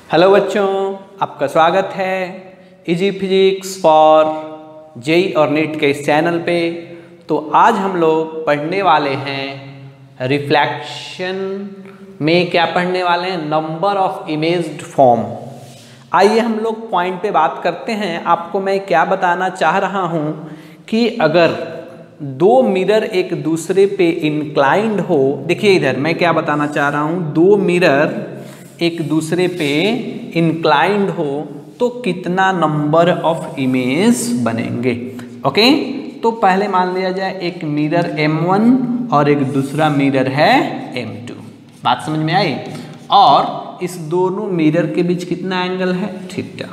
Hello बच्चों, आपका स्वागत है इजी फिजिक्स फॉर जेई और नीट के इस चैनल पे। तो आज हम लोग पढ़ने वाले हैं रिफ्लेक्शन में क्या पढ़ने वाले हैं, नंबर ऑफ इमेज्ड फॉर्म। आइए हम लोग पॉइंट पे बात करते हैं। आपको मैं क्या बताना चाह रहा हूँ कि अगर दो मिरर एक दूसरे पे इंक्लाइंड हो, देखिए इधर मैं क्या बताना चाह रहा हूँ, दो मिरर एक दूसरे पे इंक्लाइंड हो तो कितना नंबर ऑफ इमेज बनेंगे। ओके, तो पहले मान लिया जाए एक मिरर M1 और एक दूसरा मिरर है M2। बात समझ में आई? और इस दोनों मिरर के बीच कितना एंगल है, थीटा।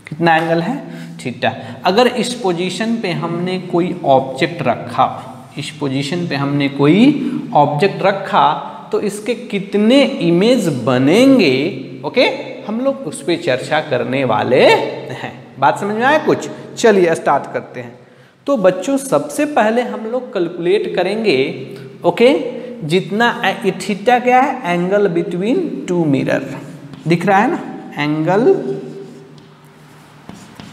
कितना एंगल है, थीटा। अगर इस पोजीशन पे हमने कोई ऑब्जेक्ट रखा, इस पोजीशन पे हमने कोई ऑब्जेक्ट रखा तो इसके कितने इमेज बनेंगे, ओके, हम लोग उस पर चर्चा करने वाले हैं। बात समझ में आया कुछ? चलिए स्टार्ट करते हैं। तो बच्चों सबसे पहले हम लोग कैलकुलेट करेंगे, ओके, जितना थीटा क्या है, एंगल बिटवीन टू मिरर। दिख रहा है ना, angle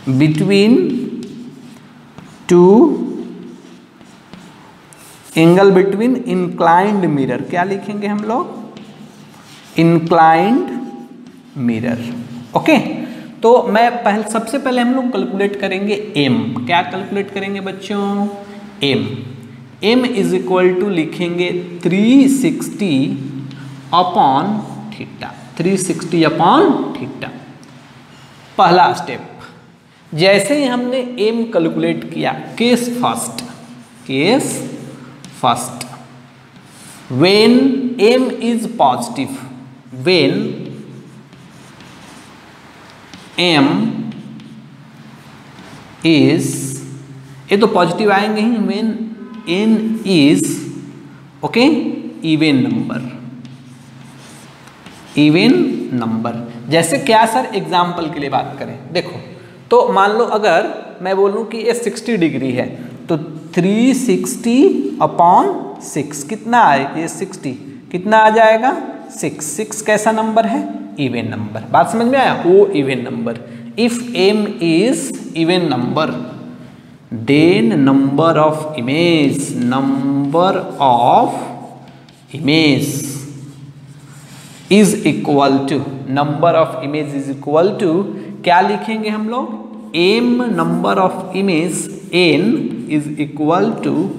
between two, angle between inclined mirror. क्या लिखेंगे हम लोग, इंक्लाइंड मिरर। ओके, तो मैं सबसे पहले हम लोग कैलकुलेट करेंगे m। क्या कैलकुलेट करेंगे बच्चों, m इज इक्वल टू लिखेंगे 360 अपॉन थीटा। 360 अपॉन थीटा पहला स्टेप। जैसे ही हमने m कैलकुलेट किया, case first, when m is positive, when m is, ये तो पॉजिटिव आएंगे ही, when n is, okay, even number. जैसे क्या सर, एग्जाम्पल के लिए बात करें, देखो तो मान लो अगर मैं बोलूं कि ये 60 डिग्री है तो 360 अपॉन 6 कितना आए, ये 60 कितना आ जाएगा, 6 कैसा नंबर है, इवन नंबर। बात समझ में आया, वो even number. If m is even number then number of image is equal to, number of image is equal to क्या लिखेंगे हम लोग, m number of image n is equal to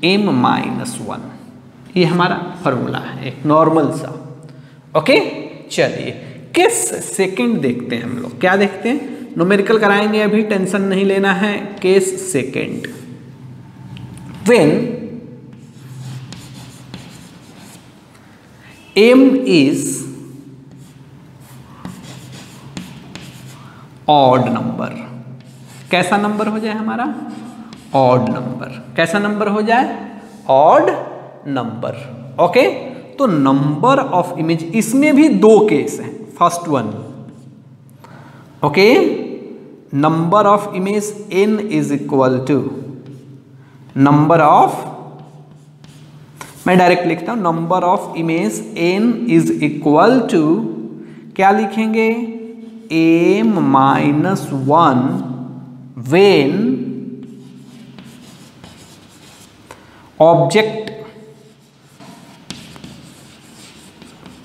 m minus 1। ये हमारा फॉर्मूला है, एक normal सा। Okay, चलिए किस सेकंड देखते हैं हम लोग, क्या देखते हैं, न्यूमेरिकल कराएंगे अभी, टेंशन नहीं लेना है। Case second, when m is odd number. कैसा नंबर हो जाए हमारा, ऑड नंबर। कैसा नंबर हो जाए, ऑड नंबर। ओके, तो नंबर ऑफ इमेज, इसमें भी दो केस हैं। First one, okay, number of image n is equal to number of, मैं डायरेक्ट लिखता हूं, number of image n is equal to क्या लिखेंगे, m minus 1 when object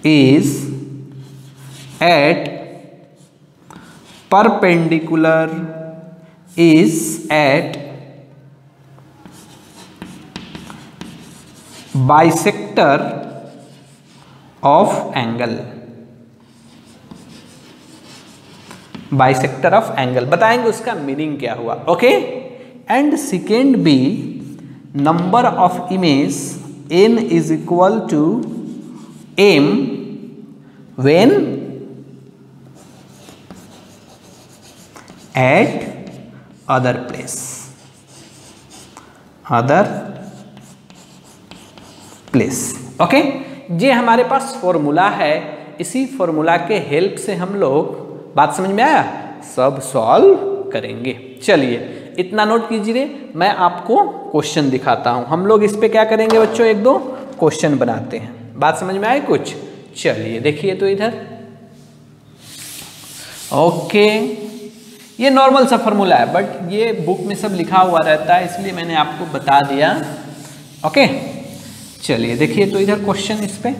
is at perpendicular, is at bisector of angle, bisector of angle. बताएंगे उसका meaning क्या हुआ। Okay, and second B, number of image n is equal to m when at other place. Okay, ये हमारे पास formula है। इसी formula के help से हम लोग, बात समझ में आया, सब सॉल्व करेंगे। चलिए इतना नोट कीजिए, मैं आपको क्वेश्चन दिखाता हूं। हम लोग इस पे क्या करेंगे बच्चों, एक दो क्वेश्चन बनाते हैं। बात समझ में आई कुछ? चलिए देखिए तो इधर ओके, ये नॉर्मल सा फॉर्मूला है, बट ये बुक में सब लिखा हुआ रहता है, इसलिए मैंने आपको बता दिया। ओके, चलिए देखिए, तो इधर क्वेश्चन इस पे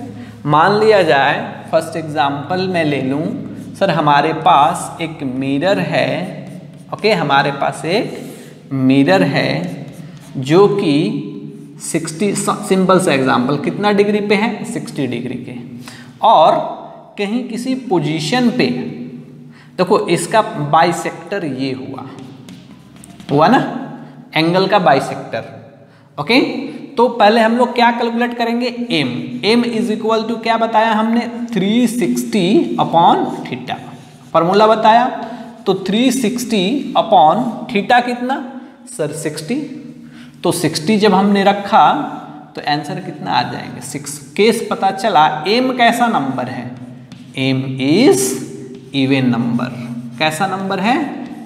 मान लिया जाए, फर्स्ट एग्जांपल मैं ले लूँ। सर हमारे पास एक मिरर है, ओके, हमारे पास एक मिरर है जो कि 60, सिंपल सा एग्जांपल, कितना डिग्री पे है, 60 डिग्री के, और कहीं किसी पोजीशन पे, देखो इसका बाइसेक्टर ये हुआ ना, एंगल का बाइसेक्टर। ओके, तो पहले हम लोग क्या कैलकुलेट करेंगे, एम इज इक्वल टू क्या बताया हमने, 360 अपॉन थीटा, फॉर्मूला बताया। तो 360 अपॉन थीटा कितना, सर 60, तो 60 जब हमने रखा तो आंसर कितना आ जाएंगे, 6। केस पता चला एम कैसा नंबर है, एम इज इवन नंबर। कैसा नंबर है,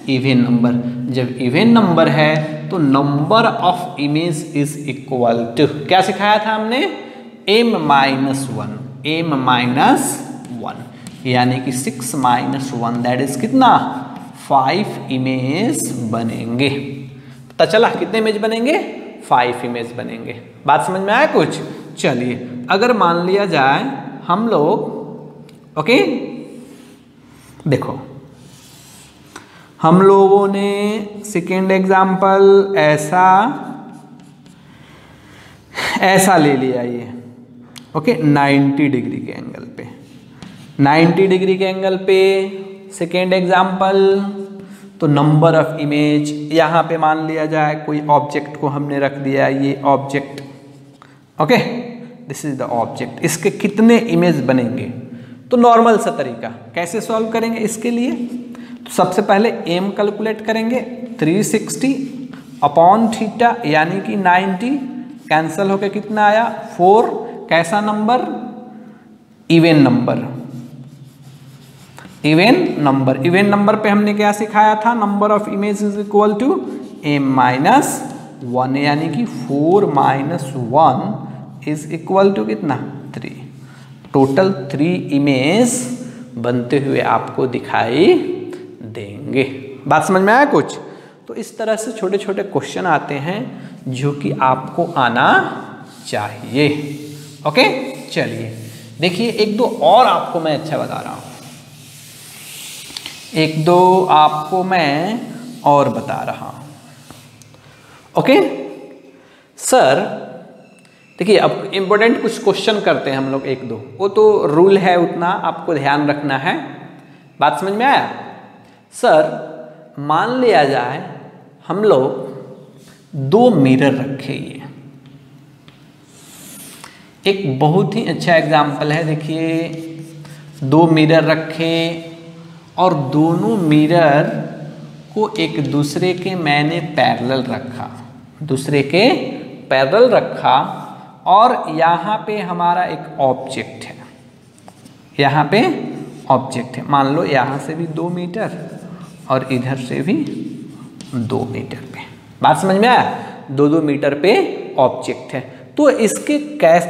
इवन नंबर। जब इवन नंबर है तो number of image is equal to, क्या सिखाया था हमने, m माइनस 1, m माइनस 1, यानी कि 6 माइनस 1 दैट इज कितना, 5 इमेज बनेंगे। पता चला कितने इमेज बनेंगे, 5 इमेज बनेंगे। बात समझ में आया कुछ। चलिए अगर मान लिया जाए हम लोग, ओके देखो हम लोगों ने सेकेंड एग्जाम्पल ऐसा ले लिया ये, ओके, 90 डिग्री के एंगल पे, 90 डिग्री के एंगल पे सेकेंड एग्जाम्पल। तो नंबर ऑफ इमेज यहाँ पे मान लिया जाए, कोई ऑब्जेक्ट को हमने रख दिया, ये object, okay, this is the object, इसके कितने इमेज बनेंगे। तो नॉर्मल सा तरीका कैसे सॉल्व करेंगे इसके लिए, तो सबसे पहले m कैलकुलेट करेंगे, 360 अपॉन थीटा यानी कि 90, कैंसल होकर कितना आया, 4। कैसा number, even number, even number. Even number पे हमने क्या सिखाया था, number of image is equal to m minus 1, यानी कि 4 माइनस 1 इज इक्वल टू कितना, 3। टोटल 3 इमेज बनते हुए आपको दिखाई देंगे। बात समझ में आया कुछ। तो इस तरह से छोटे छोटे क्वेश्चन आते हैं जो कि आपको आना चाहिए। ओके, चलिए देखिए, एक दो और आपको मैं अच्छा बता रहा हूं, एक दो आपको मैं और बता रहा हूं। ओके सर, देखिए अब इम्पोर्टेंट कुछ क्वेश्चन करते हैं हम लोग, एक दो, वो तो रूल है, उतना आपको ध्यान रखना है। बात समझ में आया। सर मान लिया जाए हम लोग 2 मिरर रखे, ये एक बहुत ही अच्छा एग्जाम्पल है। देखिए 2 मिरर रखे और दोनों मिरर को एक दूसरे के मैंने पैरेलल रखा, दूसरे के पैरेलल रखा, और यहाँ पे हमारा एक ऑब्जेक्ट है, यहाँ पे ऑब्जेक्ट है, मान लो यहाँ से भी 2 मीटर और इधर से भी 2 मीटर पे। बात समझ में आया, 2-2 मीटर पे ऑब्जेक्ट है। तो इसके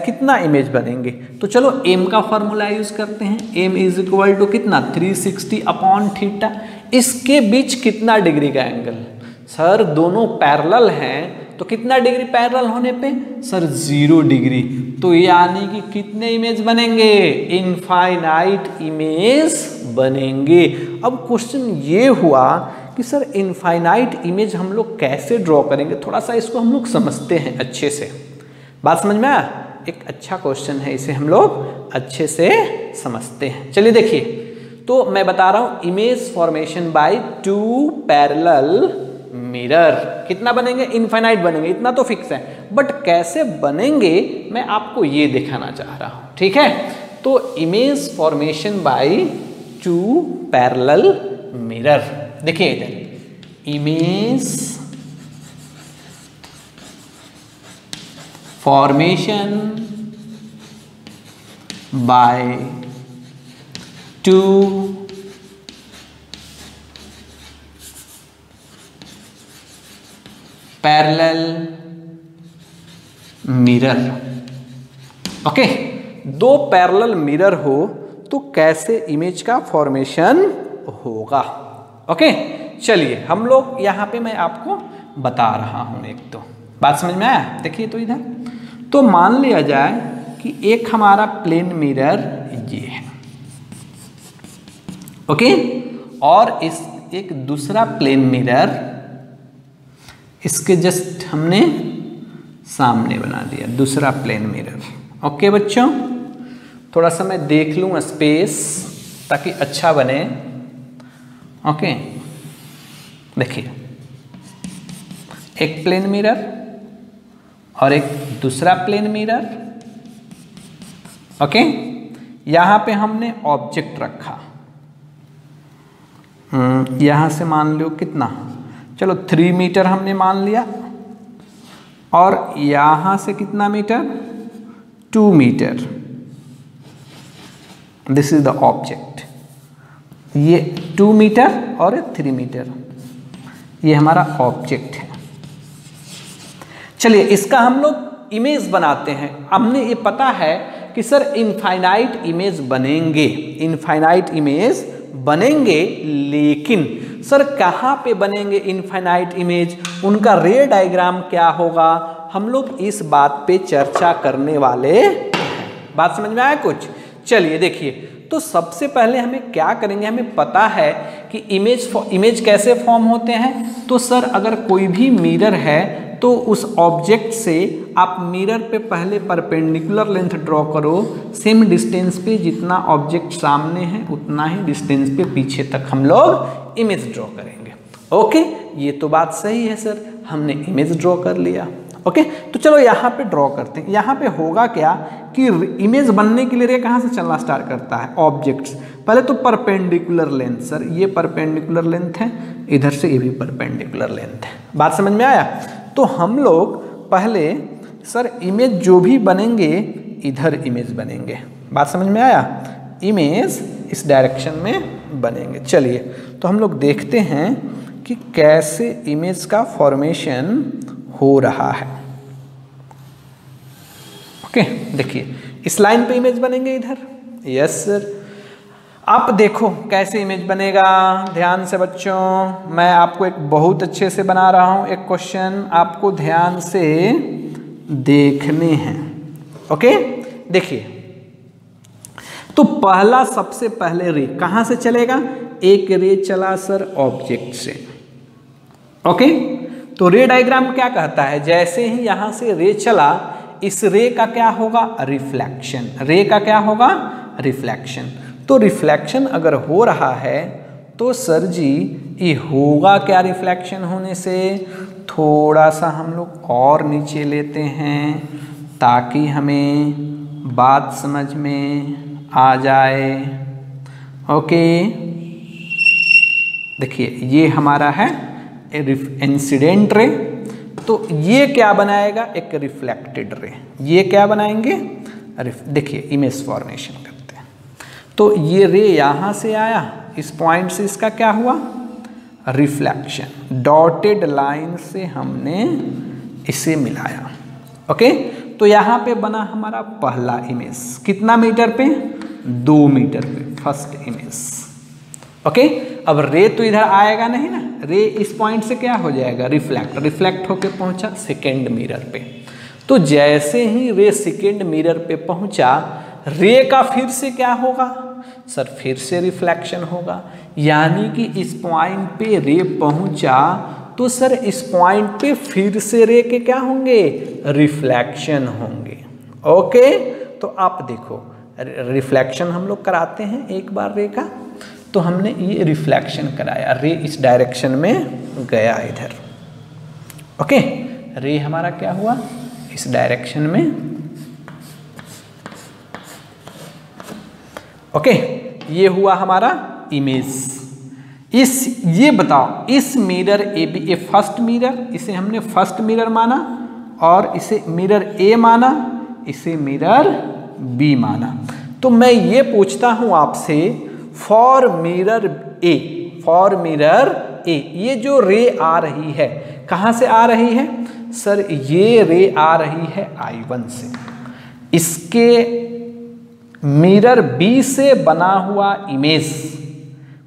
कितना इमेज बनेंगे, तो चलो m का फॉर्मूला यूज करते हैं। m इज इक्वल टू कितना, 360 अपॉन थीटा। इसके बीच कितना डिग्री का एंगल, सर दोनों पैरेलल हैं तो कितना डिग्री पैरेलल होने पे, सर 0 डिग्री। तो यानी कि कितने इमेज बनेंगे, इनफाइनाइट इमेज बनेंगे। अब क्वेश्चन ये हुआ कि सर इनफाइनाइट इमेज हम लोग कैसे ड्रॉ करेंगे, थोड़ा सा इसको हम लोग समझते हैं अच्छे से। बात समझ में आया, एक अच्छा क्वेश्चन है, इसे हम लोग अच्छे से समझते हैं। चलिए देखिए, तो मैं बता रहा हूं, image formation by 2 parallel mirror कितना बनेंगे, इनफाइनाइट बनेंगे, इतना तो फिक्स है, बट कैसे बनेंगे मैं आपको ये दिखाना चाह रहा हूं। ठीक है, तो image formation by 2 parallel mirror, देखिए इधर image formation by 2 parallel mirror. Okay, 2 parallel mirror हो तो कैसे इमेज का फॉर्मेशन होगा। ओके, चलिए हम लोग यहाँ पे मैं आपको बता रहा हूँ। एक तो बात समझ में आया? देखिए तो इधर तो मान लिया जाए कि एक हमारा प्लेन मिरर ये है, ओके, और इस एक दूसरा प्लेन मिरर इसके जस्ट हमने सामने बना दिया, दूसरा प्लेन मिरर। ओके बच्चों, थोड़ा सा मैं देख लूँ स्पेस ताकि अच्छा बने। ओके, देखिए एक प्लेन मिरर और एक दूसरा प्लेन मिरर। ओके, यहां पे हमने ऑब्जेक्ट रखा, यहां से मान लो कितना, चलो 3 मीटर हमने मान लिया, और यहां से कितना metre, 2 metre. This is the object, ये 2 मीटर और 3 मीटर, ये हमारा ऑब्जेक्ट है। चलिए इसका हम लोग इमेज बनाते हैं। हमने ये पता है कि सर इनफाइनाइट इमेज बनेंगे, इनफाइनाइट इमेज बनेंगे, लेकिन सर कहाँ पे बनेंगे इनफाइनाइट इमेज, उनका रे डायग्राम क्या होगा, हम लोग इस बात पे चर्चा करने वाले हैं। बात समझ में आया कुछ? चलिए देखिए, तो सबसे पहले हमें क्या करेंगे, हमें पता है कि इमेज कैसे फॉर्म होते हैं। तो सर अगर कोई भी मिरर है तो उस ऑब्जेक्ट से आप मिरर पे पहले परपेंडिकुलर लेंथ ड्रॉ करो, सेम डिस्टेंस पे, जितना ऑब्जेक्ट सामने है उतना ही डिस्टेंस पे पीछे तक हम लोग इमेज ड्रॉ करेंगे। ओके, ये तो बात सही है सर, हमने इमेज ड्रॉ कर लिया। ओके, तो चलो यहाँ पे ड्रॉ करते हैं। यहाँ पे होगा क्या कि इमेज बनने के लिए रे कहाँ से चलना स्टार्ट करता है, ऑब्जेक्ट्स। पहले तो परपेंडिकुलर लेंथ, सर ये परपेंडिकुलर लेंथ है, इधर से ये भी परपेंडिकुलर लेंथ है। बात समझ में आया? तो हम लोग पहले सर इमेज जो भी बनेंगे इधर इमेज बनेंगे। बात समझ में आया? इमेज इस डायरेक्शन में बनेंगे। चलिए तो हम लोग देखते हैं कि कैसे इमेज का फॉर्मेशन हो रहा है। ओके, देखिए इस लाइन पे इमेज बनेंगे इधर। यस सर, आप देखो कैसे इमेज बनेगा, ध्यान से बच्चों, मैं आपको एक बहुत अच्छे से बना रहा हूं, एक क्वेश्चन आपको ध्यान से देखने हैं। ओके, देखिए तो पहला सबसे पहले रे कहां से चलेगा, एक रे चला सर ऑब्जेक्ट से। ओके, तो रे डायग्राम क्या कहता है, जैसे ही यहां से रे चला, इस रे का क्या होगा, रिफ्लेक्शन। रे का क्या होगा, रिफ्लेक्शन। तो रिफ्लेक्शन अगर हो रहा है तो सर जी ये होगा क्या, रिफ्लेक्शन होने से थोड़ा सा हम लोग और नीचे लेते हैं ताकि हमें बात समझ में आ जाए। ओके, देखिए ये हमारा है इंसिडेंट रे, तो ये क्या बनाएगा, एक रिफ्लेक्टेड रे। ये क्या बनाएंगे, देखिए इमेज फॉर्मेशन करते हैं। तो ये रे यहाँ से आया, इस पॉइंट से इसका क्या हुआ, रिफ्लेक्शन। डॉटेड लाइन से हमने इसे मिलाया। ओके, तो यहाँ पे बना हमारा पहला इमेज, कितना मीटर पे, 2 मीटर पे, फर्स्ट इमेज। ओके, अब रे तो इधर आएगा नहीं ना, रे इस पॉइंट से क्या हो जाएगा, रिफ्लेक्ट होके पहुंचा सेकेंड मिरर पे। तो जैसे ही रे सेकेंड मिरर पे पहुंचा, रे का फिर से क्या होगा सर, फिर से रिफ्लेक्शन होगा। यानी कि इस पॉइंट पे रे पहुंचा तो सर इस पॉइंट पे फिर से रे के क्या होंगे, रिफ्लेक्शन होंगे। ओके, तो आप देखो रिफ्लेक्शन हम लोग कराते हैं एक बार रे का, तो हमने ये रिफ्लेक्शन कराया, रे इस डायरेक्शन में गया इधर। ओके, रे हमारा क्या हुआ, इस डायरेक्शन में। ओके, ये हुआ हमारा इमेज। ये बताओ, इस मिरर ये फर्स्ट मिरर, इसे हमने फर्स्ट मिरर माना, और इसे मिरर ए माना, इसे मिरर बी माना। तो मैं ये पूछता हूं आपसे, फॉर मिरर ए, ये जो रे आ रही है कहां से आ रही है सर, ये रे आ रही है I1 से। इसके मिरर बी से बना हुआ इमेज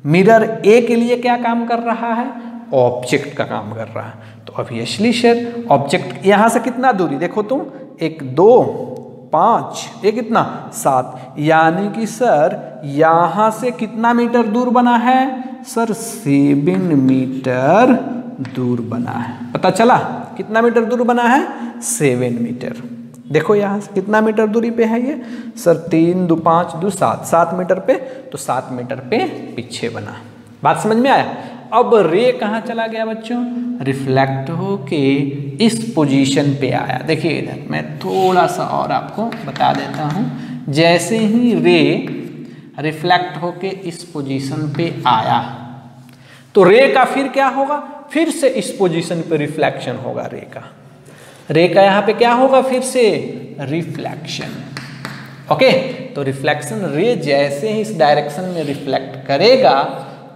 मिरर ए के लिए क्या काम कर रहा है, ऑब्जेक्ट का काम कर रहा है। तो ऑब्वियसली सर ऑब्जेक्ट यहाँ से कितना दूरी देखो तुम, 1 2 5, ये कितना 7, यानी कि सर यहाँ से कितना मीटर दूर बना है सर, 7 मीटर दूर बना है। पता चला कितना मीटर दूर बना है, 7 मीटर। देखो यहाँ से कितना मीटर दूरी पे है ये सर, 3 2 5 2 7, 7 मीटर पे, तो 7 मीटर पे पीछे बना। बात समझ में आया। अब रे कहाँ चला गया बच्चों, रिफ्लेक्ट होके इस पोजीशन पे आया। देखिए इधर मैं थोड़ा सा और आपको बता देता हूँ। जैसे ही रे रिफ्लेक्ट होके इस पोजीशन पे आया तो रे का फिर क्या होगा, फिर से इस पोजीशन पे रिफ्लेक्शन होगा रे का यहाँ पे क्या होगा, फिर से रिफ्लेक्शन। ओके, तो रिफ्लेक्शन रे जैसे ही इस डायरेक्शन में रिफ्लेक्ट करेगा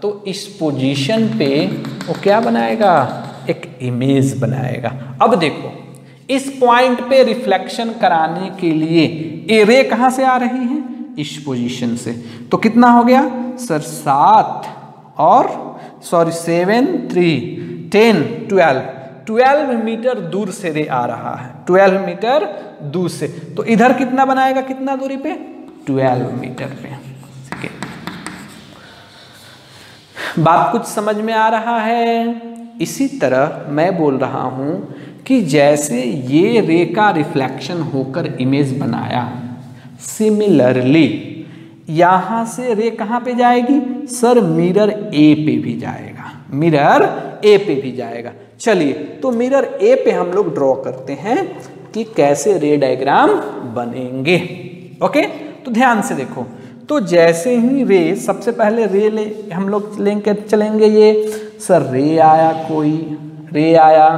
तो इस पोजीशन पे वो क्या बनाएगा, एक इमेज बनाएगा। अब देखो इस पॉइंट पे रिफ्लेक्शन कराने के लिए ए रे कहाँ से आ रही है, इस पोजीशन से। तो कितना हो गया सर, 7 और 7 3 10 12 मीटर दूर से रे आ रहा है, 12 मीटर दूर से। तो इधर कितना बनाएगा, कितना दूरी पे, 12 मीटर पे। बात कुछ समझ में आ रहा है। इसी तरह मैं बोल रहा हूं कि जैसे ये रे का रिफ्लेक्शन होकर इमेज बनाया, सिमिलरली यहां से रे कहां पे जाएगी सर, मिरर ए पे भी जाएगा, मिरर ए पे भी जाएगा। चलिए तो मिरर ए पे हम लोग ड्रॉ करते हैं कि कैसे रे डायग्राम बनेंगे। ओके, तो ध्यान से देखो। तो जैसे ही रे, सबसे पहले रे हम लोग लेके चलेंगे। ये सर रे आया, कोई रे आया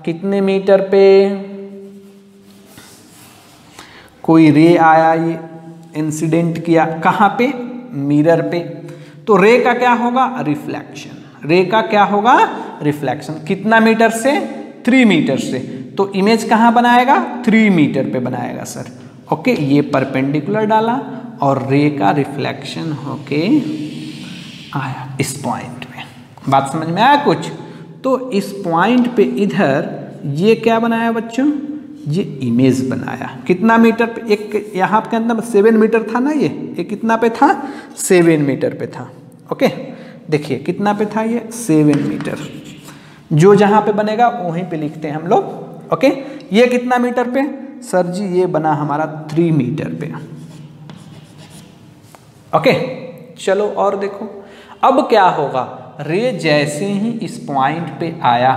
कितने मीटर पे, कोई रे आया, ये इंसिडेंट किया कहाँ पे, मिरर पे। तो रे का क्या होगा, रिफ्लेक्शन। रे का क्या होगा, रिफ्लेक्शन। कितना मीटर से, 3 मीटर से। तो इमेज कहाँ बनाएगा, 3 मीटर पे बनाएगा सर। ओके, ये परपेंडिकुलर डाला और रे का रिफ्लेक्शन होके आया इस पॉइंट पे। बात समझ में आया कुछ। तो इस पॉइंट पे इधर ये क्या बनाया बच्चों, ये इमेज बनाया। कितना मीटर पे, एक यहाँ पे अंदर 7 मीटर था ना, ये कितना पे था, 7 मीटर पे था। ओके, देखिए कितना पे था ये, 7 मीटर। जो जहाँ पे बनेगा वहीं पे लिखते हैं हम लोग। ओके, ये कितना मीटर पे सर जी, ये बना हमारा 3 मीटर पे। ओके, चलो और देखो अब क्या होगा। रे जैसे ही इस पॉइंट पे आया,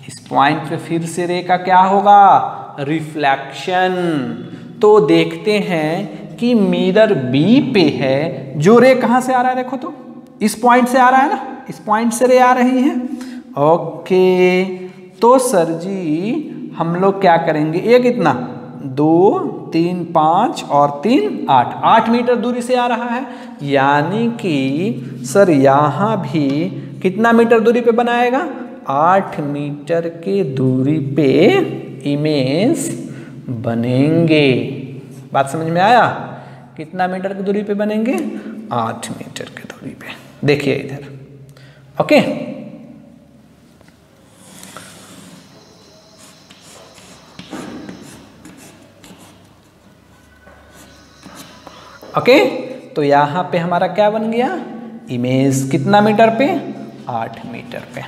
इस पॉइंट पे फिर से रे का क्या होगा, रिफ्लेक्शन। तो देखते हैं कि मिरर बी पे है, जो रे कहाँ से आ रहा है, देखो तो इस पॉइंट से आ रहा है ना, इस पॉइंट से रे आ रही है। ओके, तो सर जी हम लोग क्या करेंगे, ये कितना, 2 3 5 और 3 8, 8 मीटर दूरी से आ रहा है। यानी कि सर यहाँ भी कितना मीटर दूरी पे बनाएगा, 8 मीटर की दूरी पे इमेज बनेंगे। बात समझ में आया, कितना मीटर की दूरी पे बनेंगे, 8 मीटर की दूरी पे। देखिए इधर। ओके, ओके, तो यहाँ पे हमारा क्या बन गया, इमेज कितना मीटर पे, 8 मीटर पे।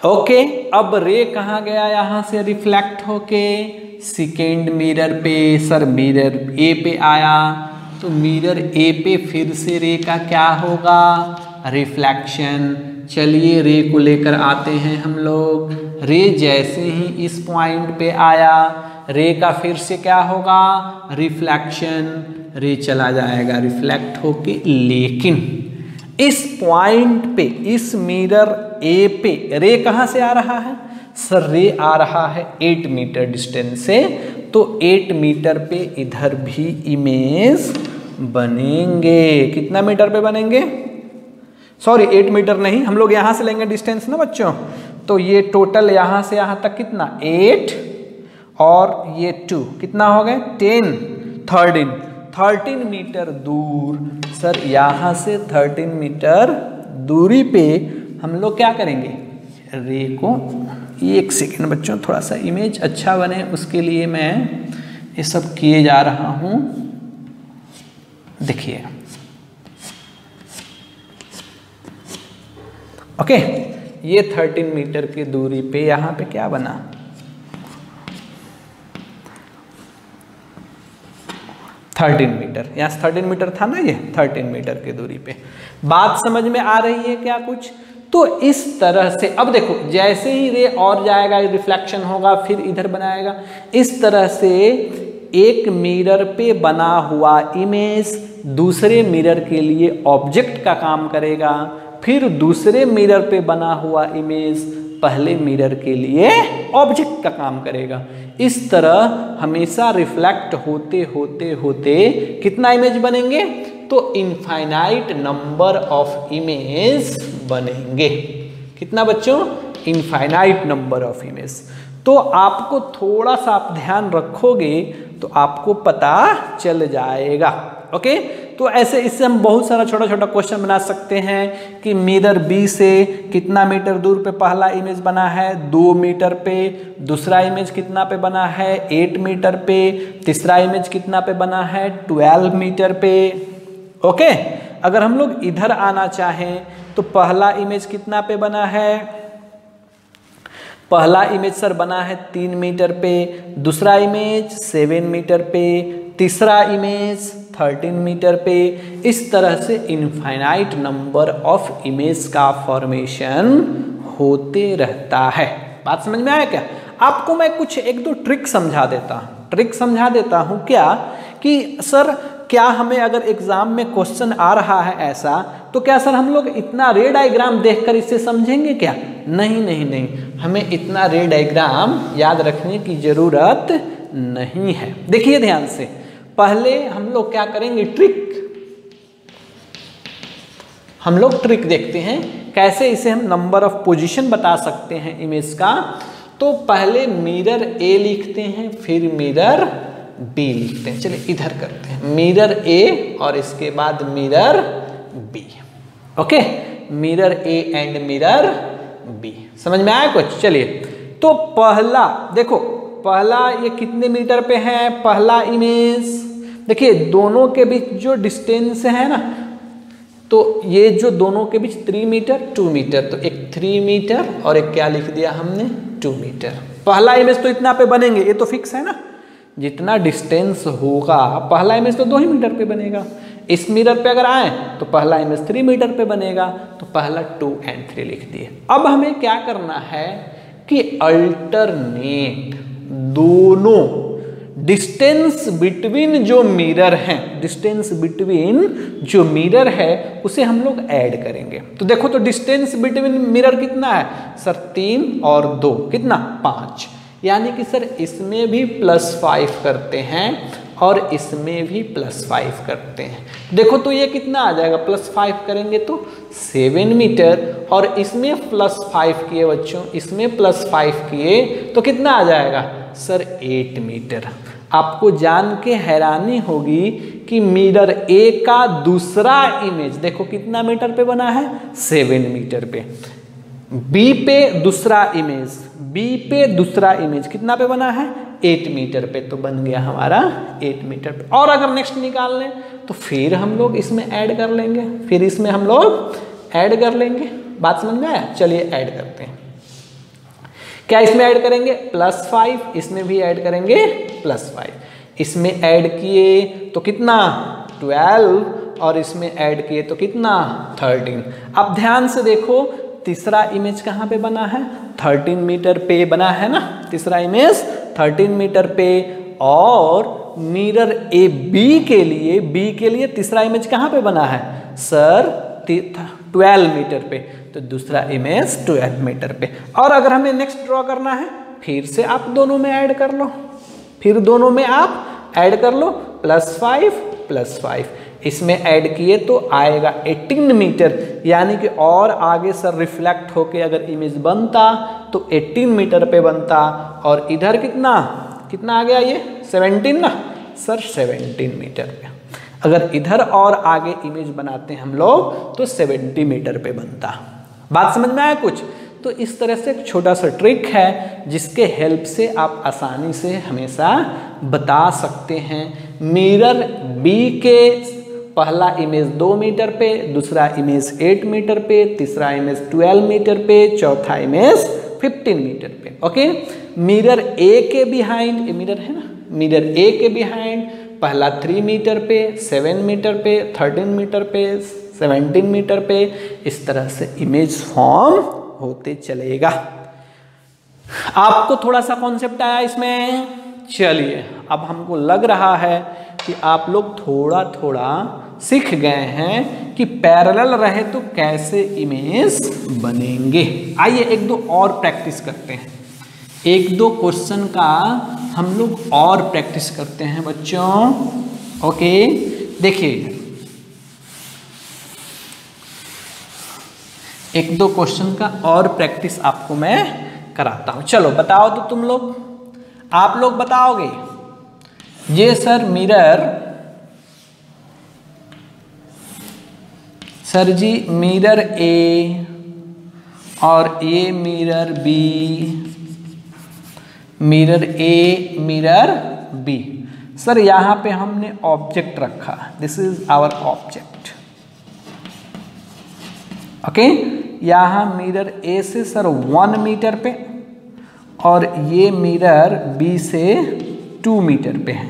ओके, अब रे कहाँ गया, यहाँ से रिफ्लेक्ट होके सेकेंड मिरर पे। सर मिरर ए पे आया, तो मिरर ए पे फिर से रे का क्या होगा, रिफ्लेक्शन। चलिए रे को लेकर आते हैं हम लोग। रे जैसे ही इस पॉइंट पे आया, रे का फिर से क्या होगा, रिफ्लेक्शन। रे चला जाएगा रिफ्लेक्ट होके, लेकिन इस पॉइंट पे, इस मिरर ए पे रे कहाँ से आ रहा है, सर रे आ रहा है 8 मीटर डिस्टेंस से। तो 8 मीटर पे इधर भी इमेज बनेंगे। कितना मीटर पे बनेंगे, सॉरी 8 मीटर नहीं, हम लोग यहाँ से लेंगे डिस्टेंस ना बच्चों। तो ये टोटल यहाँ से यहाँ तक कितना, 8 और ये 2, कितना हो गए 10, 13। 13 मीटर दूर, सर यहाँ से 13 मीटर दूरी पे हम लोग क्या करेंगे, रे को, एक सेकेंड बच्चों, थोड़ा सा इमेज अच्छा बने उसके लिए मैं ये सब किए जा रहा हूँ। देखिए ओके, ये 13 मीटर की दूरी पे यहाँ पे क्या बना, 13 मीटर, यहाँ 13 मीटर था ना, ये 13 मीटर की दूरी पे। बात समझ में आ रही है क्या कुछ? तो इस तरह से अब देखो, जैसे ही रे और जाएगा रिफ्लेक्शन होगा, फिर इधर बनाएगा, इस तरह से एक मिरर पे बना हुआ इमेज दूसरे मिरर के लिए ऑब्जेक्ट का काम करेगा, फिर दूसरे मिरर पे बना हुआ इमेज पहले मिरर के लिए ऑब्जेक्ट का काम करेगा। इस तरह हमेशा रिफ्लेक्ट होते होते होते कितना इमेज बनेंगे, तो इनफाइनाइट नंबर ऑफ इमेज बनेंगे। कितना बच्चों, इनफाइनाइट नंबर ऑफ इमेज। तो आपको थोड़ा सा आप ध्यान रखोगे तो आपको पता चल जाएगा। ओके, तो ऐसे इससे हम बहुत सारा छोटा छोटा क्वेश्चन बना सकते हैं कि मिरर बी से कितना मीटर दूर पे पहला इमेज बना है, 2 मीटर पे, दूसरा इमेज कितना पे बना है, 8 मीटर पे, तीसरा इमेज कितना पे बना है, 12 मीटर पे। ओके, अगर हम लोग इधर आना चाहें तो पहला इमेज कितना पे बना है, पहला इमेज सर बना है 3 मीटर पे, दूसरा इमेज 7 मीटर पे, तीसरा इमेज 13 मीटर पे। इस तरह से इनफाइनाइट नंबर ऑफ इमेज का फॉर्मेशन होते रहता है। बात समझ में आया क्या? आपको मैं कुछ एक दो ट्रिक समझा देता हूँ क्या, कि सर क्या हमें अगर एग्जाम में क्वेश्चन आ रहा है ऐसा, तो क्या सर हम लोग इतना रे डायग्राम देखकर इसे समझेंगे क्या? नहीं, हमें इतना रे डायग्राम याद रखने की जरूरत नहीं है। देखिए ध्यान से, पहले हम लोग क्या करेंगे, हम लोग ट्रिक देखते हैं कैसे इसे हम नंबर ऑफ पोजीशन बता सकते हैं इमेज का। तो पहले मिरर ए लिखते हैं, फिर मिरर बी लिखते हैं। चलिए इधर करते हैं, मिरर ए और इसके बाद mirror B. Okay, mirror A and mirror B, समझ में आया कुछ? चलिए, तो पहला देखो, पहला ये कितने मीटर पे है, पहला इमेज देखिए, दोनों के बीच जो डिस्टेंस है ना, तो ये जो दोनों के बीच 3 मीटर 2 मीटर, तो एक 3 मीटर और एक क्या लिख दिया हमने, 2 मीटर। पहला इमेज तो इतना पे बनेंगे, ये तो फिक्स है ना, जितना डिस्टेंस होगा पहला इमेज तो 2 ही मीटर पे बनेगा। इस मिरर पे अगर आए तो पहला इमेज 3 मीटर पे बनेगा, तो पहला 2 और 3 लिख दिए। अब हमें क्या करना है कि अल्टरनेट दोनों डिस्टेंस बिटवीन जो मिरर हैं, डिस्टेंस बिटवीन जो मिरर है उसे हम लोग ऐड करेंगे। तो देखो, तो डिस्टेंस बिटवीन मिरर कितना है सर, 3 और 2 कितना, 5। यानी कि सर इसमें भी +5 करते हैं और इसमें भी +5 करते हैं। देखो तो ये कितना आ जाएगा, +5 करेंगे तो 7 मीटर, और इसमें +5 किए बच्चों, इसमें +5 किए तो कितना आ जाएगा सर, 8 मीटर। आपको जान के हैरानी होगी कि मिरर ए का दूसरा इमेज देखो कितना मीटर पे बना है, 7 मीटर पे। बी पे दूसरा इमेज, बी पे दूसरा इमेज कितना पे बना है, 8 मीटर पे, तो बन गया हमारा 8 मीटर पे। और अगर नेक्स्ट निकाल लें तो फिर हम लोग इसमें ऐड कर लेंगे, फिर इसमें हम लोग ऐड कर लेंगे। बात समझ में आया? चलिए ऐड करते हैं। क्या इसमें ऐड करेंगे, +5, इसमें भी ऐड करेंगे +5। इसमें ऐड किए तो कितना, 12, और इसमें ऐड किए तो कितना, 13। अब ध्यान से देखो, तीसरा इमेज कहाँ पे बना है, 13 मीटर पे बना है ना, तीसरा इमेज 13 मीटर पे। और मिरर ए बी के लिए तीसरा इमेज कहाँ पे बना है सर, 12 मीटर पे, तो दूसरा इमेज 12 मीटर पे। और अगर हमें नेक्स्ट ड्रॉ करना है, फिर से आप दोनों में ऐड कर लो, फिर दोनों में आप ऐड कर लो, +5, इसमें ऐड किए तो आएगा 18 मीटर। यानी कि और आगे सर रिफ्लेक्ट होके अगर इमेज बनता तो 18 मीटर पे बनता, और इधर कितना आ गया ये 17 ना सर, 17 मीटर पे। अगर इधर और आगे इमेज बनाते हैं हम लोग तो 70 मीटर पे बनता। बात समझ में आया कुछ? तो इस तरह से एक छोटा सा ट्रिक है जिसके हेल्प से आप आसानी से हमेशा बता सकते हैं। मिरर बी के पहला इमेज 2 मीटर पे, दूसरा इमेज 8 मीटर पे, तीसरा इमेज 12 मीटर पे, चौथा इमेज 15 मीटर पे। ओके, मिरर ए के बिहाइंड, मिरर है ना, मिरर ए के बिहाइंड पहला 3 मीटर पे, 7 मीटर पे, 13 मीटर पे, 17 मीटर पे, इस तरह से इमेज फॉर्म होते चलेगा। आपको थोड़ा सा कॉन्सेप्ट आया इसमें? चलिए, अब हमको लग रहा है कि आप लोग थोड़ा थोड़ा सीख गए हैं कि पैरेलल रहे तो कैसे इमेज बनेंगे। आइए एक दो और प्रैक्टिस करते हैं, एक दो क्वेश्चन का हम लोग और प्रैक्टिस करते हैं बच्चों। ओके, देखिए एक दो क्वेश्चन का और प्रैक्टिस आपको मैं कराता हूं। चलो बताओ तो तुम लोग, आप लोग बताओगे। ये sir mirror, sir ji mirror A और ये mirror B, mirror A mirror B. Sir यहाँ पे हमने ऑब्जेक्ट रखा, this is our object. Okay, यहाँ मिरर ए से सर 1 मीटर पे और ये मिरर बी से 2 मीटर पे है,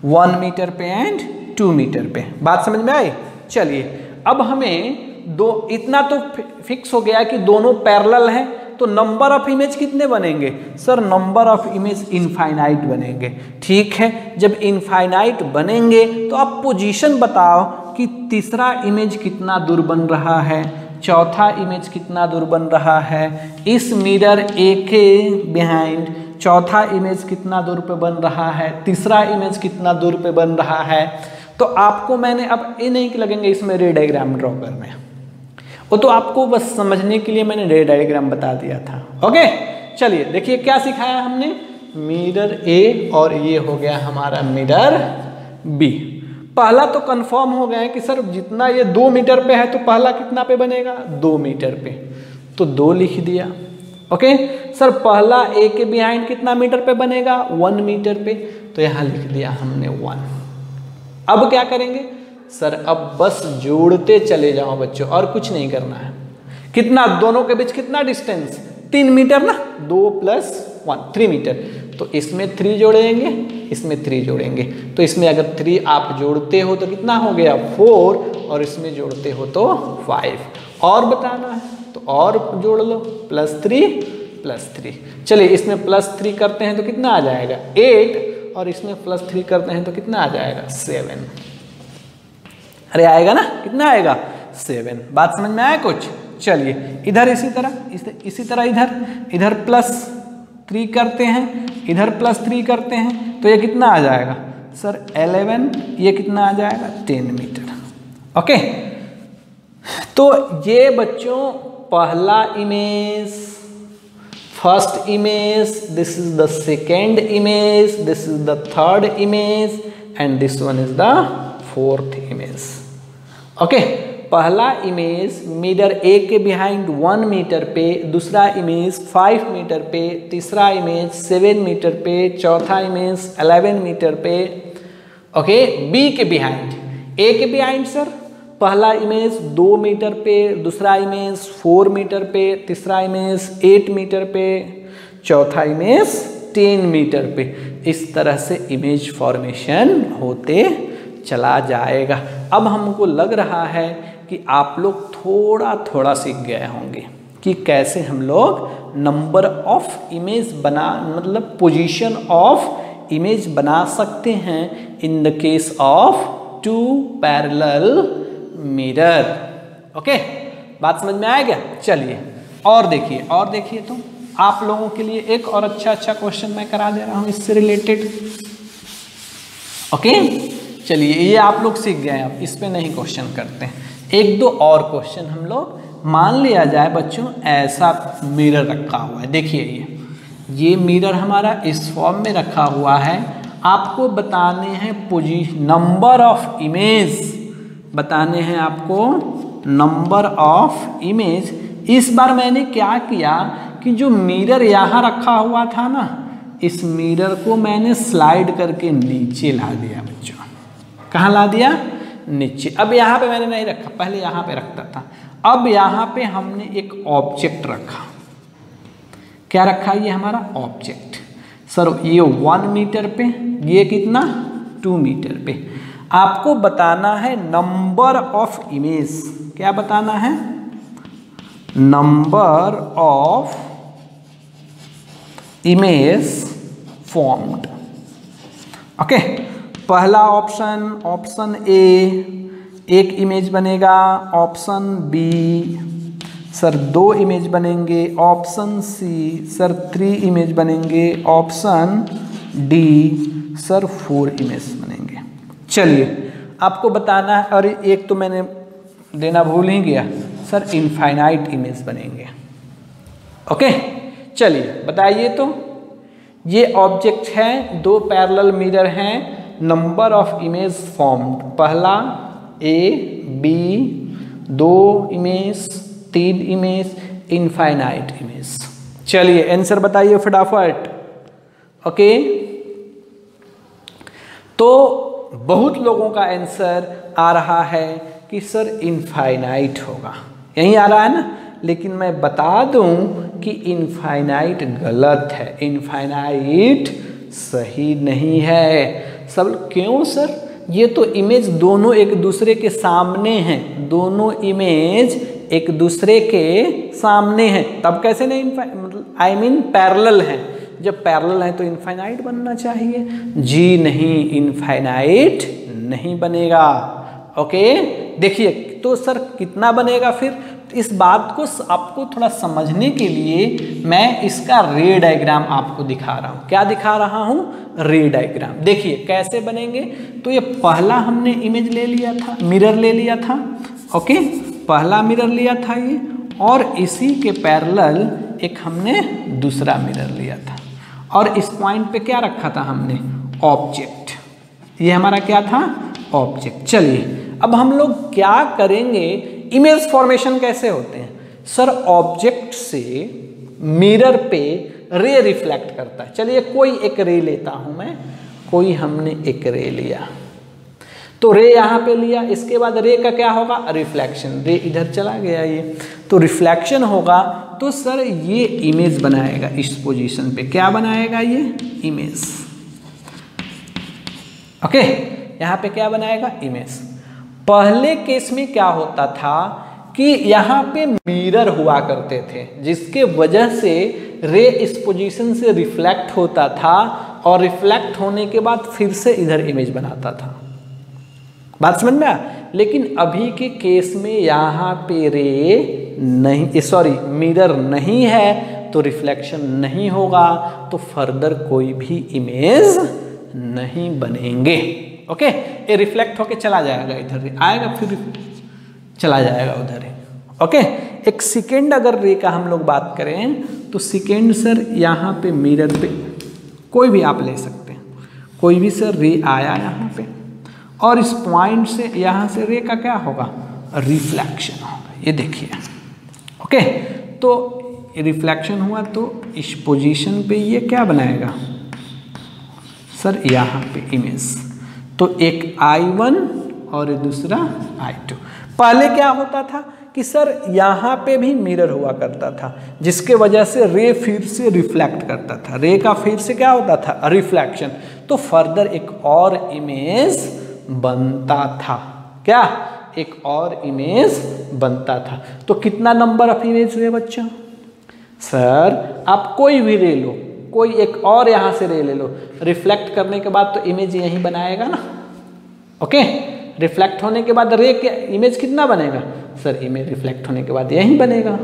1 मीटर पे एंड 2 मीटर पे। बात समझ में आई? चलिए, अब हमें दो इतना तो फिक्स हो गया कि दोनों पैरेलल हैं, तो नंबर ऑफ इमेज कितने बनेंगे? Sir number of image infinite बनेंगे। ठीक है, जब इनफाइनाइट बनेंगे तो आप पोजीशन बताओ कि तीसरा इमेज कितना दूर बन रहा है, चौथा इमेज कितना दूर बन रहा है, इस मिरर ए के बिहाइंड चौथा इमेज कितना दूर पे बन रहा है, तीसरा इमेज कितना दूर पे बन रहा है। तो आपको मैंने अब ये नहीं लगेंगे इसमें रे डायग्राम ड्रॉ करने, वो तो आपको बस समझने के लिए मैंने रे डायग्राम बता दिया था। ओके, चलिए देखिए क्या सिखाया हमने। मिरर ए और ये हो गया हमारा मिरर बी। पहला तो कंफर्म हो गया है कि सर जितना ये 2 मीटर पे है तो पहला कितना पे बनेगा? 2 मीटर पे, तो 2 लिख दिया। ओके, सर पहला ए के बिहाइंड कितना मीटर पे बनेगा? 1 मीटर पे, तो यहाँ लिख दिया हमने 1। अब क्या करेंगे सर? अब बस जोड़ते चले जाओ बच्चों, और कुछ नहीं करना है। कितना दोनों के बीच कितना डिस्टेंस? 3 मीटर ना, 2 + 1 3 मीटर। तो इसमें 3 जोड़ेंगे, इसमें 3 जोड़ेंगे, तो इसमें अगर 3 आप जोड़ते हो तो कितना हो गया? 4, और इसमें जोड़ते हो तो 5। और बताना है तो और जोड़ लो, +3 +3। चलिए इसमें +3 करते हैं तो कितना आ जाएगा? 8, और इसमें +3 करते हैं तो कितना आ जाएगा? 7। अरे आएगा ना, कितना आएगा? 7। बात समझ में आया कुछ? चलिए इधर इसी तरह इधर +3 करते हैं, इधर +3 करते हैं, तो ये कितना आ जाएगा सर? 11। ये कितना आ जाएगा? 10 मीटर। ओके, तो ये बच्चों पहला image, first image, this is the second image, this is the third image, and this one is the fourth image. Okay, पहला इमेज मिरर ए के बिहाइंड 1 मीटर पे, दूसरा इमेज 5 मीटर पे, तीसरा इमेज 7 मीटर पे, चौथा इमेज 11 मीटर पे। Okay, B के बिहाइंड, ए के बिहाइंड सर पहला इमेज 2 मीटर पे, दूसरा इमेज 4 मीटर पे, तीसरा इमेज 8 मीटर पे, चौथा इमेज 10 मीटर पे। इस तरह से इमेज फॉर्मेशन होते चला जाएगा। अब हमको लग रहा है कि आप लोग थोड़ा थोड़ा सीख गए होंगे कि कैसे हम लोग नंबर ऑफ इमेज बना, मतलब पोजीशन ऑफ इमेज बना सकते हैं in the case of 2 parallel mirror. Okay, बात समझ में आया क्या? चलिए और देखिए तो आप लोगों के लिए एक और अच्छा क्वेश्चन मैं करा दे रहा हूँ इससे रिलेटेड। ओके, चलिए ये आप लोग सीख गए, अब इस पे नहीं क्वेश्चन करते हैं। एक दो और क्वेश्चन हम लोग, मान लिया जाए बच्चों ऐसा मिरर रखा हुआ है, देखिए ये मिरर हमारा इस फॉर्म में रखा हुआ है आपको बताने हैं पोजीशन, नंबर ऑफ इमेज बताने हैं आपको, नंबर ऑफ इमेज। इस बार मैंने क्या किया कि जो मिरर यहाँ रखा हुआ था ना, इस मिरर को मैंने स्लाइड करके नीचे ला दिया बच्चों। कहाँ ला दिया? नीचे। अब यहाँ पे मैंने नहीं रखा, पहले यहाँ पे रखता था। अब यहाँ पे हमने एक ऑब्जेक्ट रखा। क्या रखा? ये हमारा ऑब्जेक्ट। सर ये 1 मीटर पे, ये कितना? 2 मीटर पे। आपको बताना है नंबर ऑफ इमेज। क्या बताना है? Number of image formed. Okay, पहला ऑप्शन, ऑप्शन ए 1 इमेज बनेगा। ऑप्शन बी सर 2 इमेज बनेंगे। ऑप्शन सी सर 3 इमेज बनेंगे। ऑप्शन डी सर 4 इमेज बनेंगे। चलिए आपको बताना है, और एक तो मैंने देना भूल ही गया, सर इनफाइनाइट इमेज बनेंगे। ओके, चलिए बताइए। तो ये ऑब्जेक्ट है, 2 पैरेलल मिरर हैं, नंबर ऑफ इमेज फॉर्म्ड। पहला A B, 2 image, 3 image, infinite image. चलिए आंसर बताइए फटाफट। ओके, तो बहुत लोगों का आंसर आ रहा है कि सर इनफाइनाइट होगा, यही आ रहा है ना। लेकिन मैं बता दूं कि इनफाइनाइट गलत है, इनफाइनाइट सही नहीं है। सब क्यों सर? ये तो इमेज दोनों एक दूसरे के सामने हैं, दोनों इमेज एक दूसरे के सामने हैं, तब कैसे नहीं मतलब आई मीन पैरेलल हैं। जब पैरेलल है तो इनफाइनाइट बनना चाहिए। जी नहीं, इनफाइनाइट नहीं बनेगा। ओके, देखिए तो सर कितना बनेगा फिर? इस बात को आपको थोड़ा समझने के लिए मैं इसका रे डायग्राम आपको दिखा रहा हूँ। क्या दिखा रहा हूँ? रे डायग्राम। देखिए कैसे बनेंगे। तो ये पहला हमने इमेज ले लिया था, मिरर ले लिया था। ओके, पहला मिरर लिया था ये, और इसी के पैरेलल एक हमने दूसरा मिरर लिया था, और इस पॉइंट पे क्या रखा था हमने? ऑब्जेक्ट। ये हमारा क्या था? ऑब्जेक्ट। चलिए अब हम लोग क्या करेंगे, इमेज फॉर्मेशन कैसे होते हैं? सर ऑब्जेक्ट से मिरर पे रे रिफ्लेक्ट करता है। चलिए कोई एक रे लेता हूं मैं, कोई हमने एक रे लिया, तो रे यहाँ पे लिया, इसके बाद रे का क्या होगा? रिफ्लेक्शन। रे इधर चला गया, ये तो रिफ्लेक्शन होगा। तो सर ये इमेज बनाएगा इस पोजीशन पे। क्या बनाएगा? ये इमेज। ओके, यहाँ पे क्या बनाएगा? इमेज। पहले केस में क्या होता था कि यहाँ पे मिरर हुआ करते थे, जिसके वजह से रे इस पोजीशन से रिफ्लेक्ट होता था, और रिफ्लेक्ट होने के बाद फिर से इधर इमेज बनाता था। बात समझ में आ? लेकिन अभी के केस में यहाँ पे रे नहीं, सॉरी मिरर नहीं है, तो रिफ्लेक्शन नहीं होगा, तो फर्दर कोई भी इमेज नहीं बनेंगे। ओके, ये रिफ्लेक्ट होके चला जाएगा, इधर आएगा फिर चला जाएगा उधर। ओके, एक सेकेंड अगर रे का हम लोग बात करें तो सेकेंड सर यहाँ पे मिरर पे कोई भी आप ले सकते हैं, कोई भी सर रे आया यहाँ पे, और इस पॉइंट से यहाँ से रे का क्या होगा? रिफ्लेक्शन होगा। ये देखिए। ओके, तो रिफ्लेक्शन हुआ तो इस पोजीशन पे ये क्या बनाएगा? सर यहाँ पे इमेज। तो एक I1 और दूसरा I2। पहले क्या होता था कि सर यहाँ पे भी मिरर हुआ करता था, जिसके वजह से रे फिर से रिफ्लेक्ट करता था, रे का फिर से क्या होता था? रिफ्लेक्शन। तो फर्दर एक और इमेज बनता था। क्या? एक और इमेज बनता था। तो कितना नंबर ऑफ इमेज हुए बच्चों? सर आप कोई भी रे लो, कोई एक और यहाँ से रे ले लो, रिफ्लेक्ट करने के बाद तो इमेज यहीं बनाएगा ना। ओके, रिफ्लेक्ट होने के बाद रे के इमेज कितना बनेगा? सर इमेज रिफ्लेक्ट होने के बाद यहीं बनेगा।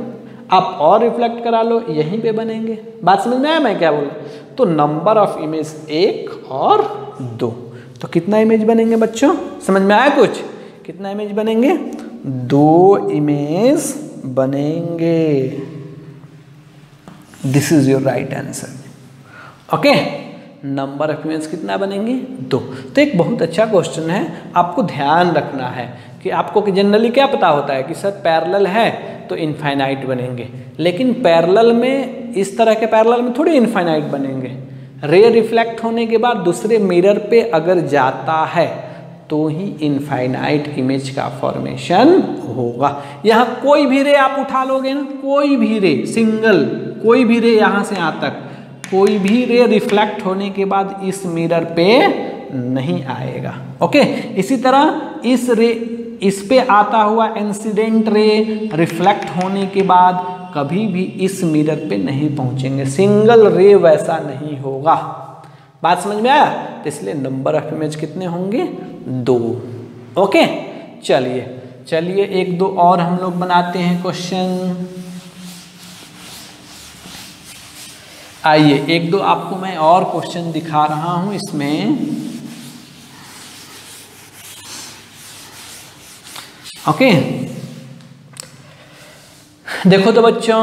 आप और रिफ्लेक्ट करा लो, यहीं पे बनेंगे। बात समझ में आया मैं क्या बोला? तो नंबर ऑफ इमेज 1 और 2, तो कितना इमेज बनेंगे बच्चों? समझ में आया कुछ? कितना इमेज बनेंगे? 2 इमेज बनेंगे। This is your right answer. Okay, number of image कितना बनेंगे 2। तो एक बहुत अच्छा क्वेश्चन है, आपको ध्यान रखना है कि आपको जनरली क्या पता होता है कि सर पैरेलल है तो इनफाइनाइट बनेंगे, लेकिन पैरेलल में इस तरह के पैरेलल में थोड़ी इनफाइनाइट बनेंगे। रे रिफ्लेक्ट होने के बाद दूसरे मिरर पे अगर जाता है तो ही इनफाइनाइट इमेज का फॉर्मेशन होगा। यहाँ कोई भी रे आप उठा लोगे ना, कोई भी रे सिंगल, कोई भी रे यहाँ से यहाँ तक, कोई भी रे रिफ्लेक्ट होने के बाद इस मिरर पे नहीं आएगा। ओके, इसी तरह इस पे आता हुआ इंसिडेंट रे रिफ्लेक्ट होने के बाद कभी भी इस मिरर पे नहीं पहुंचेंगे, सिंगल रे वैसा नहीं होगा। बात समझ में आया? तो इसलिए नंबर ऑफ इमेज कितने होंगे 2। ओके, चलिए एक दो और हम लोग बनाते हैं क्वेश्चन। आइए एक दो आपको मैं और क्वेश्चन दिखा रहा हूं इसमें। ओके, देखो तो बच्चों,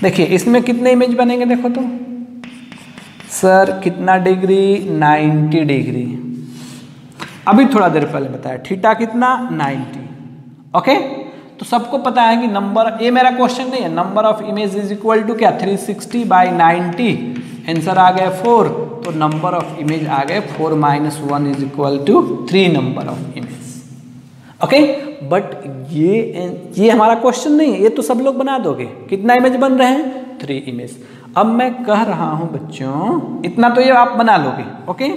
देखिए इसमें कितने इमेज बनेंगे, देखो तो सर कितना डिग्री 90 डिग्री। अभी थोड़ा देर पहले बताया थीटा कितना 90। ओके, तो सबको पता है कि नंबर, ये मेरा क्वेश्चन नहीं है, number of image is equal to क्या 360 बाई 90। आंसर आ गया 4, तो नंबर ऑफ इमेज आ गए 4 - 1 is equal to 3 number of image. Okay, but ये हमारा क्वेश्चन नहीं है, ये तो सब लोग बना दोगे। कितना इमेज बन रहे हैं 3 इमेज। अब मैं कह रहा हूं बच्चों, इतना तो ये आप बना लोगे। ओके,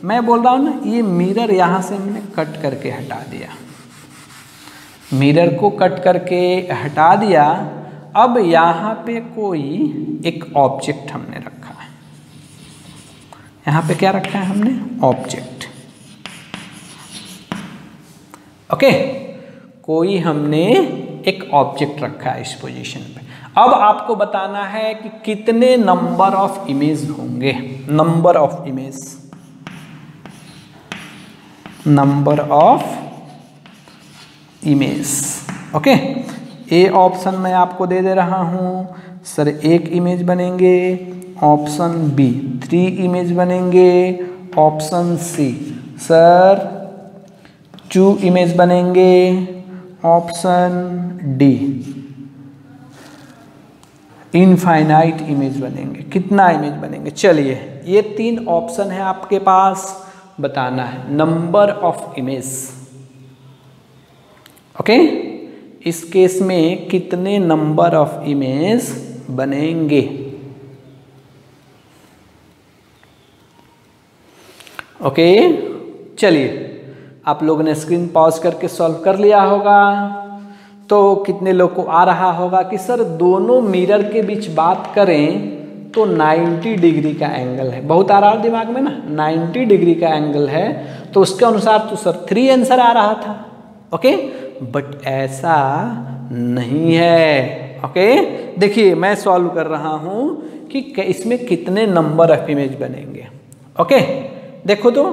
मैं बोल रहा हूं ना, ये मिरर यहां से हमने कट करके हटा दिया, मिरर को कट करके हटा दिया। अब यहां पे कोई एक ऑब्जेक्ट हमने रखा है, यहां पे क्या रखा है हमने, ऑब्जेक्ट। ओके, कोई हमने एक ऑब्जेक्ट रखा है इस पोजीशन पे। अब आपको बताना है कि कितने नंबर ऑफ इमेज होंगे, number of image, number of image. Okay, A option मैं आपको दे रहा हूं सर 1 इमेज बनेंगे, ऑप्शन बी 3 इमेज बनेंगे, ऑप्शन सी सर 2 इमेज बनेंगे, ऑप्शन डी इनफाइनाइट इमेज बनेंगे। कितना इमेज बनेंगे? चलिए ये 3 ऑप्शन है आपके पास, बताना है नंबर ऑफ इमेज। ओके, इस केस में कितने नंबर ऑफ इमेज बनेंगे? ओके, चलिए आप लोगों ने स्क्रीन पॉज करके सॉल्व कर लिया होगा। तो कितने लोग को आ रहा होगा कि सर दोनों मिरर के बीच बात करें तो 90 डिग्री का एंगल है, बहुत आ रहा है दिमाग में ना, 90 डिग्री का एंगल है, तो उसके अनुसार तो सर 3 आंसर आ रहा था। ओके, बट ऐसा नहीं है। ओके, देखिए मैं सॉल्व कर रहा हूं कि इसमें कितने नंबर ऑफ इमेज बनेंगे। ओके, देखो तो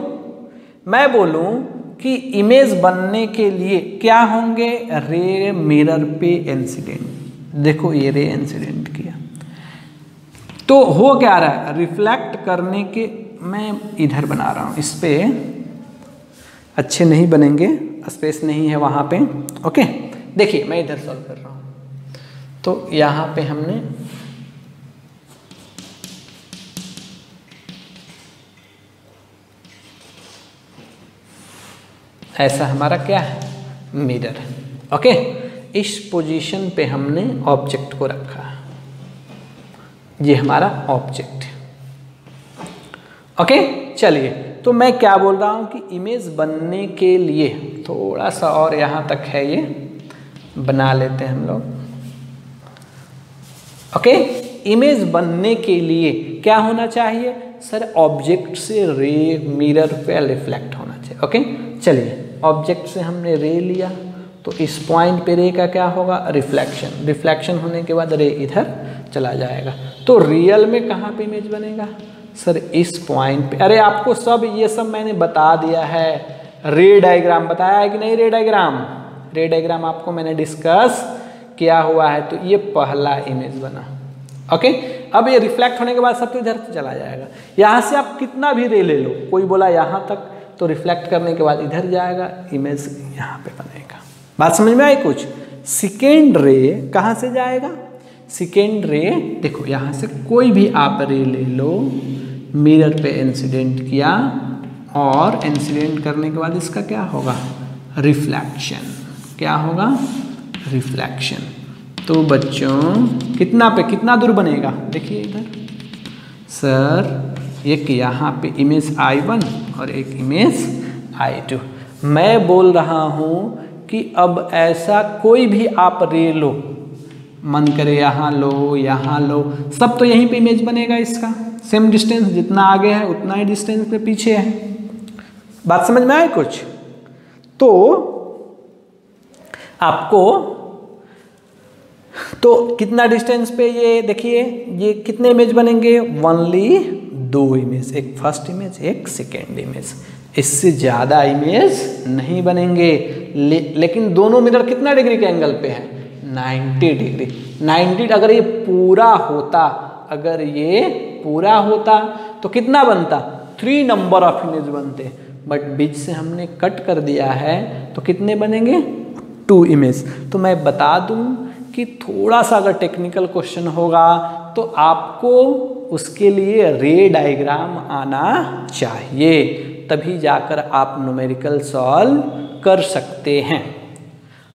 मैं बोलूं कि इमेज बनने के लिए क्या होंगे, रे मिरर पे इंसिडेंट। देखो ये रे इंसिडेंट किया तो हो क्या रहा है, रिफ्लेक्ट करने के, मैं इधर बना रहा हूं, इस पे अच्छे नहीं बनेंगे, स्पेस नहीं है वहां पे। ओके, देखिए मैं इधर सॉल्व कर रहा हूं, तो यहां पे हमने ऐसा हमारा क्या है, मिरर। ओके, इस पोजीशन पे हमने ऑब्जेक्ट को रखा, ये हमारा ऑब्जेक्ट। ओके, चलिए तो मैं क्या बोल रहा हूं कि इमेज बनने के लिए थोड़ा सा और यहां तक है, ये बना लेते हैं हम लोग। ओके, इमेज बनने के लिए क्या होना चाहिए सर, ऑब्जेक्ट से रे मिरर पे रिफ्लेक्ट होना चाहिए। ओके, चलिए ऑब्जेक्ट से हमने रे लिया तो इस पॉइंट पे रे का क्या होगा, रिफ्लेक्शन। रिफ्लेक्शन होने के बाद रे इधर चला जाएगा, तो रियल में कहाँ पे इमेज बनेगा सर, इस पॉइंट पे। अरे आपको सब ये सब मैंने बता दिया है, रे डायग्राम बताया है कि नहीं? रे डायग्राम आपको मैंने डिस्कस किया हुआ है। तो ये पहला इमेज बना। ओके, अब ये रिफ्लेक्ट होने के बाद सब तो इधर चला जाएगा। यहाँ से आप कितना भी रे ले लो, कोई बोला यहाँ तक, तो रिफ्लेक्ट करने के बाद इधर जाएगा, इमेज यहाँ पे बनेगा। बात समझ में आई कुछ? सेकेंड रे कहाँ से जाएगा? सेकेंड रे देखो, यहाँ से कोई भी आप रे ले लो, मिरर पे इंसिडेंट किया और इंसिडेंट करने के बाद इसका क्या होगा? रिफ्लेक्शन। क्या होगा? रिफ्लेक्शन। तो बच्चों कितना पे कितना दूर बनेगा? देखिए इधर सर, एक यहाँ पे इमेज I1 और एक इमेज I2। मैं बोल रहा हूँ कि अब ऐसा कोई भी आप रे लो, मन करे यहाँ लो, यहाँ लो, सब तो यहीं पे इमेज बनेगा इसका। सेम डिस्टेंस, जितना आगे है उतना ही डिस्टेंस पे पीछे है। बात समझ में आए कुछ? तो आपको तो कितना डिस्टेंस पे ये देखिए, ये कितने इमेज बनेंगे? ओनली 2 इमेज, एक फर्स्ट इमेज, एक सेकेंड इमेज। इससे ज़्यादा इमेज नहीं बनेंगे। लेकिन दोनों मिरर कितना डिग्री के एंगल पे है? 90 डिग्री। 90 अगर ये पूरा होता, अगर ये पूरा होता तो कितना बनता? 3 नंबर ऑफ इमेज बनते। बट बीच से हमने कट कर दिया है तो कितने बनेंगे? 2 इमेज। तो मैं बता दूं कि थोड़ा सा अगर टेक्निकल क्वेश्चन होगा तो आपको उसके लिए रे डायग्राम आना चाहिए, तभी जाकर आप न्यूमेरिकल सॉल्व कर सकते हैं।